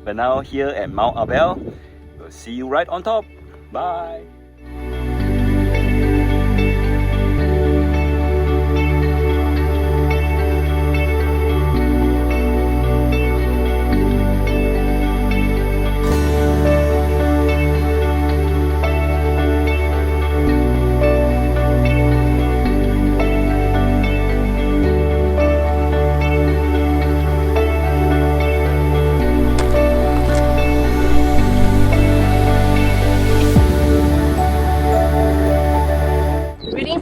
But now here at Mount Arbel, we'll see you right on top. Bye.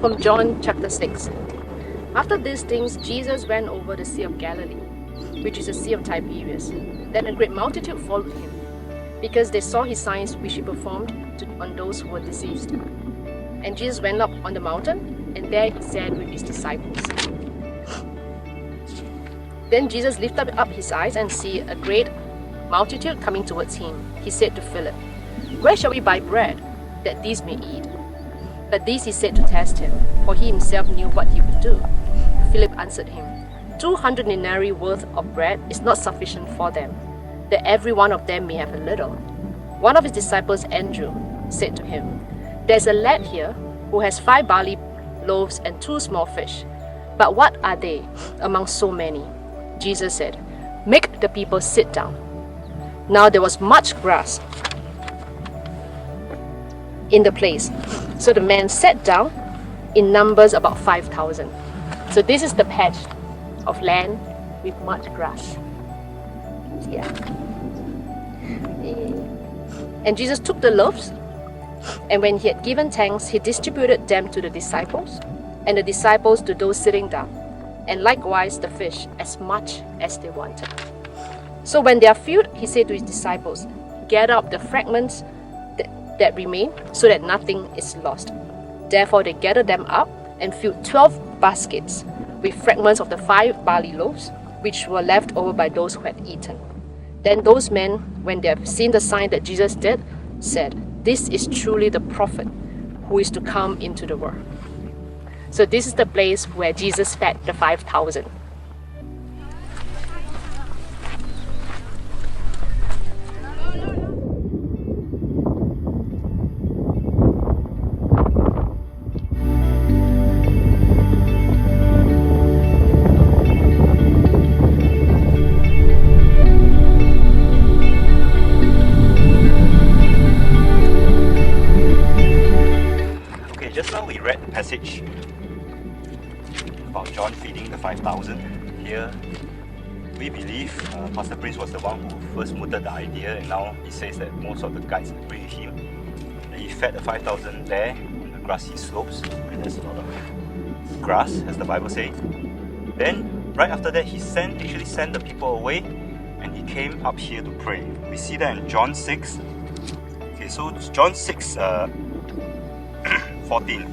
From John chapter 6. After these things, Jesus went over the Sea of Galilee, which is the Sea of Tiberias. Then a great multitude followed him, because they saw his signs which he performed on those who were diseased. And Jesus went up on the mountain, and there he sat with his disciples. Then Jesus lifted up his eyes and see a great multitude coming towards him. He said to Philip, "Where shall we buy bread, that these may eat?" But this he said to test him, for he himself knew what he would do. Philip answered him, 200 denarii worth of bread is not sufficient for them, that every one of them may have a little. One of his disciples, Andrew, said to him, "There's a lad here who has 5 barley loaves and 2 small fish. But what are they among so many?" Jesus said, "Make the people sit down." Now there was much grass in the place. So the men sat down in numbers about 5,000. So this is the patch of land with much grass. Yeah. And Jesus took the loaves, and when he had given thanks, he distributed them to the disciples, and the disciples to those sitting down, and likewise the fish, as much as they wanted. So when they are filled, he said to his disciples, "Gather up the fragments that remain, so that nothing is lost." Therefore they gathered them up and filled 12 baskets with fragments of the 5 barley loaves, which were left over by those who had eaten. Then those men, when they have seen the sign that Jesus did, said, "This is truly the prophet who is to come into the world." So this is the place where Jesus fed the 5,000. Just now we read the passage about John feeding the 5,000. Here we believe Pastor Prince was the one who first mooted the idea, and now he says that most of the guys agree with him. He fed the 5,000 there on the grassy slopes, and there's a lot of grass, as the Bible says. Then right after that he actually sent the people away, and he came up here to pray. We see that in John 6. Okay, so John 6 14.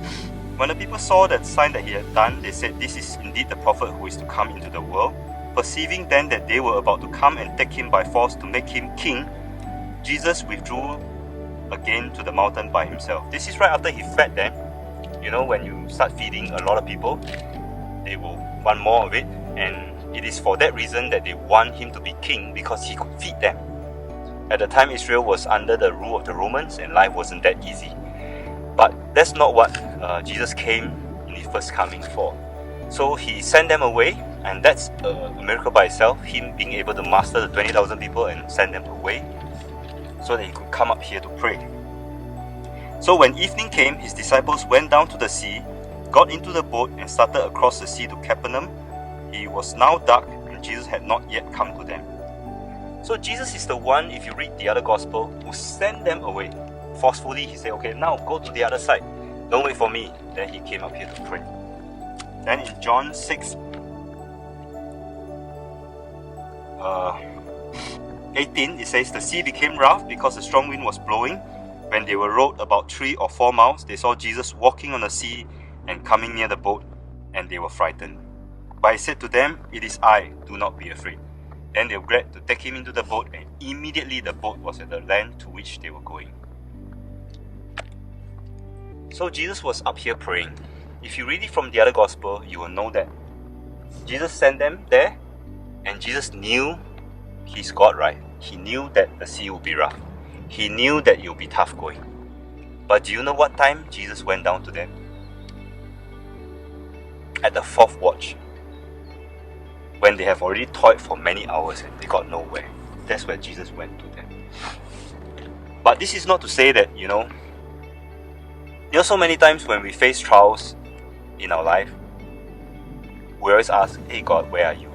When the people saw that sign that he had done, they said, "This is indeed the prophet who is to come into the world." Perceiving then that they were about to come and take him by force to make him king, Jesus withdrew again to the mountain by himself. This is right after he fed them. You know, when you start feeding a lot of people, they will want more of it, and it is for that reason that they want him to be king, because he could feed them. At the time, Israel was under the rule of the Romans, and life wasn't that easy. But that's not what Jesus came in his first coming for. So he sent them away, and that's a miracle by itself, him being able to master the 20,000 people and send them away so that he could come up here to pray. So when evening came, his disciples went down to the sea, got into the boat, and started across the sea to Capernaum. It was now dark, and Jesus had not yet come to them. So Jesus is the one, if you read the other gospel, who sent them away. Forcefully, he said, "Okay, now go to the other side. Don't wait for me." Then he came up here to pray. Then in John 6, 18, it says, "The sea became rough because the strong wind was blowing. When they were rowed about 3 or 4 miles, they saw Jesus walking on the sea and coming near the boat, and they were frightened. But he said to them, 'It is I, do not be afraid.' Then they were glad to take him into the boat, and immediately the boat was at the land to which they were going." So Jesus was up here praying. If you read it from the other gospel, you will know that Jesus sent them there, and Jesus knew he's God, right? He knew that the sea would be rough. He knew that it would be tough going. But do you know what time Jesus went down to them? At the fourth watch, when they have already toiled for many hours and they got nowhere. That's where Jesus went to them. But this is not to say that, so many times when we face trials in our life, we always ask, hey God, where are you?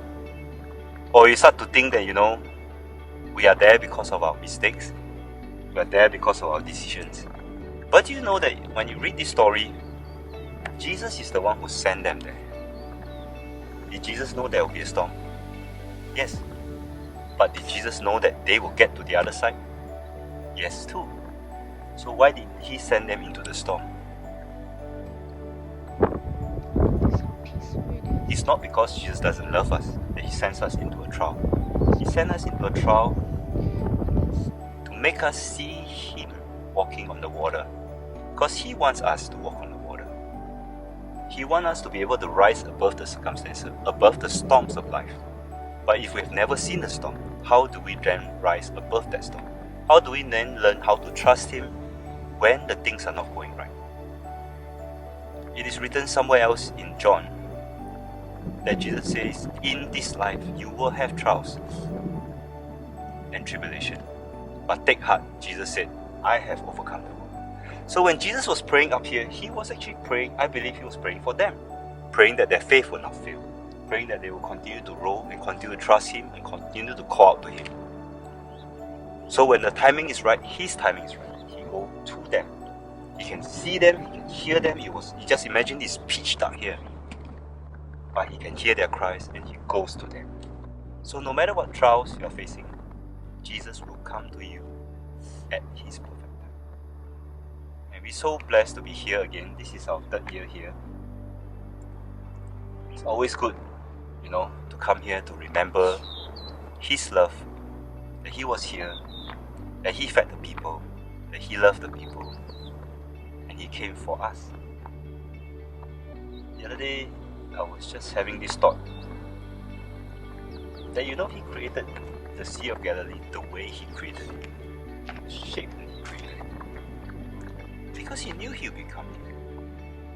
Or you start to think that, we are there because of our mistakes. We are there because of our decisions. But you know that when you read this story, Jesus is the one who sent them there. Did Jesus know there will be a storm? Yes. But did Jesus know that they will get to the other side? Yes too. So why did he send them into the storm? It's not because Jesus doesn't love us that he sends us into a trial. He sent us into a trial to make us see him walking on the water. Because he wants us to walk on the water. He wants us to be able to rise above the circumstances, above the storms of life. But if we've never seen a storm, how do we then rise above that storm? How do we then learn how to trust him when the things are not going right? It is written somewhere else in John that Jesus says, in this life you will have trials and tribulation. But take heart, Jesus said, I have overcome the world. So when Jesus was praying up here, he was actually praying, I believe he was praying for them. Praying that their faith will not fail. Praying that they will continue to roll and continue to trust him and continue to call out to him. So when the timing is right, his timing is right. He goes to them. He can see them, he can hear them. You just imagine it's pitch dark here. But he can hear their cries and he goes to them. So no matter what trials you are facing, Jesus will come to you at his perfect time. And we're so blessed to be here again. This is our third year here. It's always good, to come here to remember his love, that he was here, that he fed the people, that he loved the people, and he came for us. The other day, I was just having this thought that he created the Sea of Galilee the way he created it, the shape that he created it, because he knew he would be coming.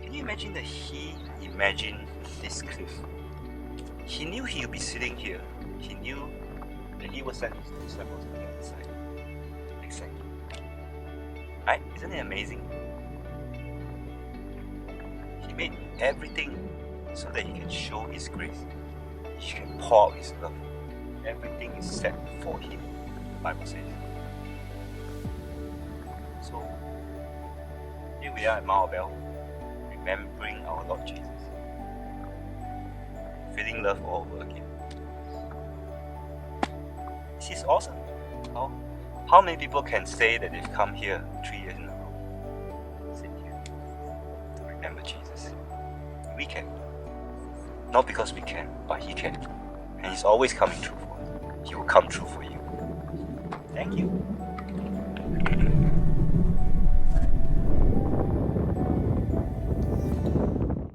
Can you imagine that he imagined this cliff? He knew he would be sitting here. He knew that he would send his disciples to the other side. Exactly. Right? Isn't it amazing? He made everything so that he can show his grace. He can pour out his love. Everything is set for him, the Bible says. So, here we are at Mount Arbel, remembering our Lord Jesus. Feeling love all over again. This is awesome. How many people can say that they've come here 3 years in a row? Sit here to remember Jesus. We can. Not because we can, but he can. And he's always coming true for us. He will come true for you. Thank you.